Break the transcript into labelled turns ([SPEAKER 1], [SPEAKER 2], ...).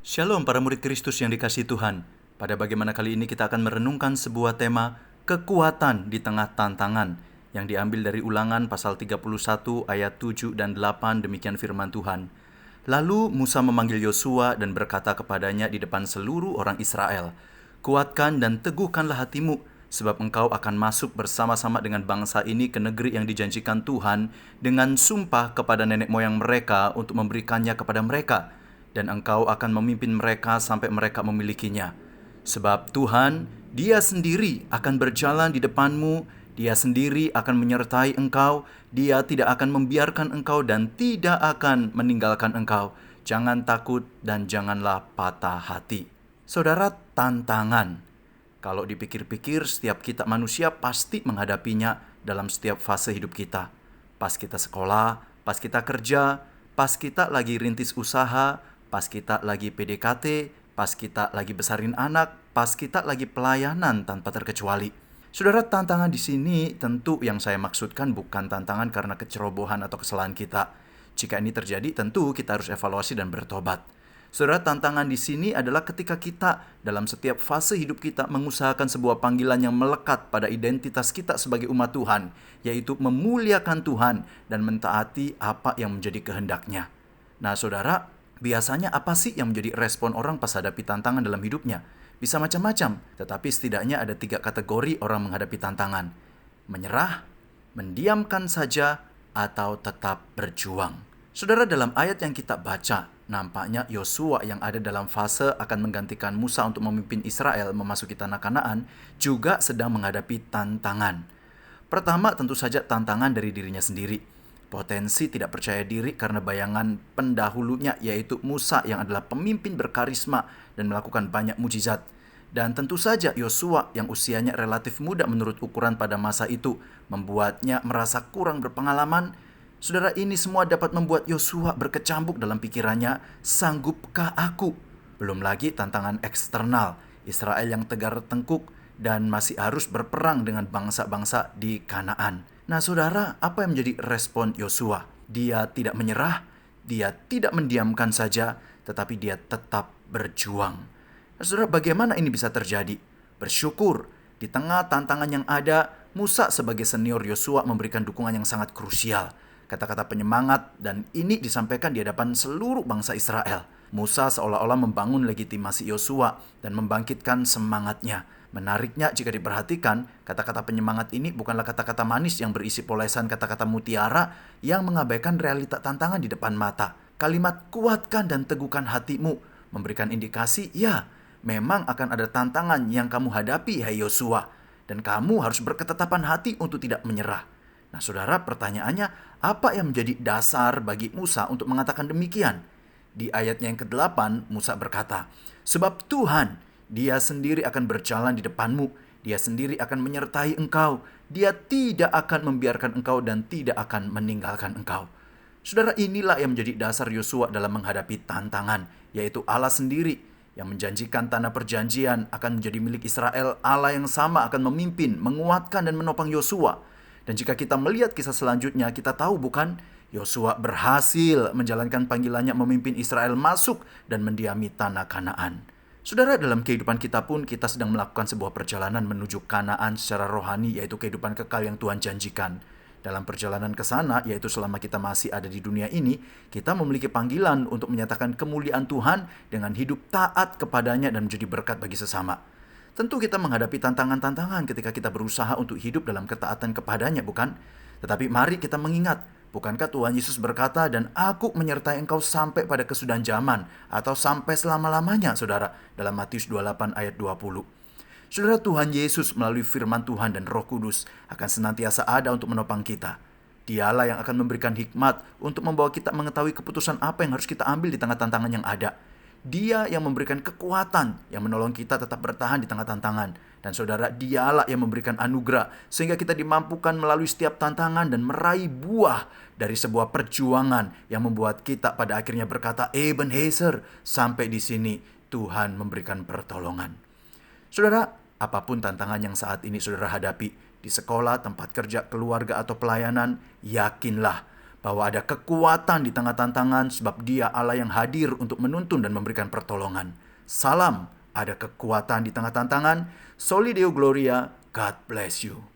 [SPEAKER 1] Shalom para murid Kristus yang dikasihi Tuhan. Pada bagaimana kali ini kita akan merenungkan sebuah tema kekuatan di tengah tantangan yang diambil dari Ulangan pasal 31 ayat 7 dan 8, demikian firman Tuhan. Lalu Musa memanggil Yosua dan berkata kepadanya di depan seluruh orang Israel, "Kuatkan dan teguhkanlah hatimu, sebab engkau akan masuk bersama-sama dengan bangsa ini ke negeri yang dijanjikan Tuhan dengan sumpah kepada nenek moyang mereka untuk memberikannya kepada mereka. Dan engkau akan memimpin mereka sampai mereka memilikinya. Sebab Tuhan, Dia sendiri akan berjalan di depanmu, Dia sendiri akan menyertai engkau, Dia tidak akan membiarkan engkau dan tidak akan meninggalkan engkau. Jangan takut dan janganlah patah hati." Saudara, tantangan. Kalau dipikir-pikir, setiap kita manusia pasti menghadapinya dalam setiap fase hidup kita. Pas kita sekolah, pas kita kerja, pas kita lagi rintis usaha, pas kita lagi PDKT, pas kita lagi besarin anak, pas kita lagi pelayanan tanpa terkecuali. Saudara, tantangan di sini tentu yang saya maksudkan bukan tantangan karena kecerobohan atau kesalahan kita. Jika ini terjadi, tentu kita harus evaluasi dan bertobat. Saudara, tantangan di sini adalah ketika kita dalam setiap fase hidup kita mengusahakan sebuah panggilan yang melekat pada identitas kita sebagai umat Tuhan, yaitu memuliakan Tuhan dan mentaati apa yang menjadi kehendak-Nya. Nah, saudara, biasanya apa sih yang menjadi respon orang pas hadapi tantangan dalam hidupnya? Bisa macam-macam, tetapi setidaknya ada 3 kategori orang menghadapi tantangan. Menyerah, mendiamkan saja, atau tetap berjuang. Saudara, dalam ayat yang kita baca, nampaknya Yosua yang ada dalam fase akan menggantikan Musa untuk memimpin Israel memasuki tanah Kanaan juga sedang menghadapi tantangan. Pertama, tentu saja tantangan dari dirinya sendiri. Potensi tidak percaya diri karena bayangan pendahulunya, yaitu Musa yang adalah pemimpin berkarisma dan melakukan banyak mujizat. Dan tentu saja Yosua yang usianya relatif muda menurut ukuran pada masa itu membuatnya merasa kurang berpengalaman. Saudara, ini semua dapat membuat Yosua berkecambuk dalam pikirannya, sanggupkah aku? Belum lagi tantangan eksternal, Israel yang tegar tengkuk dan masih harus berperang dengan bangsa-bangsa di Kanaan. Nah, saudara, apa yang menjadi respon Yosua? Dia tidak menyerah, dia tidak mendiamkan saja, tetapi dia tetap berjuang. Nah, saudara, bagaimana ini bisa terjadi? Bersyukur, di tengah tantangan yang ada, Musa sebagai senior Yosua memberikan dukungan yang sangat krusial. Kata-kata penyemangat, dan ini disampaikan di hadapan seluruh bangsa Israel. Musa seolah-olah membangun legitimasi Yosua dan membangkitkan semangatnya. Menariknya jika diperhatikan, kata-kata penyemangat ini bukanlah kata-kata manis yang berisi polesan kata-kata mutiara yang mengabaikan realita tantangan di depan mata. Kalimat "kuatkan dan teguhkan hatimu" memberikan indikasi, ya, memang akan ada tantangan yang kamu hadapi, hai Yosua, dan kamu harus berketetapan hati untuk tidak menyerah. Nah, saudara, pertanyaannya, apa yang menjadi dasar bagi Musa untuk mengatakan demikian? Di ayatnya yang ke-8, Musa berkata, "Sebab Tuhan, Dia sendiri akan berjalan di depanmu. Dia sendiri akan menyertai engkau. Dia tidak akan membiarkan engkau dan tidak akan meninggalkan engkau." Saudara, inilah yang menjadi dasar Yosua dalam menghadapi tantangan, yaitu Allah sendiri yang menjanjikan tanah perjanjian akan menjadi milik Israel. Allah yang sama akan memimpin, menguatkan dan menopang Yosua. Dan jika kita melihat kisah selanjutnya, kita tahu bukan? Yosua berhasil menjalankan panggilannya memimpin Israel masuk dan mendiami tanah Kanaan. Saudara, dalam kehidupan kita pun kita sedang melakukan sebuah perjalanan menuju Kanaan secara rohani, yaitu kehidupan kekal yang Tuhan janjikan. Dalam perjalanan ke sana, yaitu selama kita masih ada di dunia ini, kita memiliki panggilan untuk menyatakan kemuliaan Tuhan dengan hidup taat kepadanya dan menjadi berkat bagi sesama. Tentu kita menghadapi tantangan-tantangan ketika kita berusaha untuk hidup dalam ketaatan kepadanya, bukan? Tetapi mari kita mengingat, bukankah Tuhan Yesus berkata, "Dan aku menyertai engkau sampai pada kesudahan zaman," atau sampai selama-lamanya, saudara, dalam Matius 28 ayat 20. Saudara, Tuhan Yesus melalui firman Tuhan dan Roh Kudus akan senantiasa ada untuk menopang kita. Dialah yang akan memberikan hikmat untuk membawa kita mengetahui keputusan apa yang harus kita ambil di tengah tantangan yang ada. Dia yang memberikan kekuatan yang menolong kita tetap bertahan di tengah tantangan. Dan saudara, Dialah yang memberikan anugerah sehingga kita dimampukan melalui setiap tantangan dan meraih buah dari sebuah perjuangan yang membuat kita pada akhirnya berkata, "Ebenezer, sampai di sini Tuhan memberikan pertolongan." Saudara, apapun tantangan yang saat ini saudara hadapi, di sekolah, tempat kerja, keluarga, atau pelayanan, yakinlah bahwa ada kekuatan di tengah tantangan sebab Dia Allah yang hadir untuk menuntun dan memberikan pertolongan. Salam, ada kekuatan di tengah tantangan. Soli Deo Gloria, God bless you.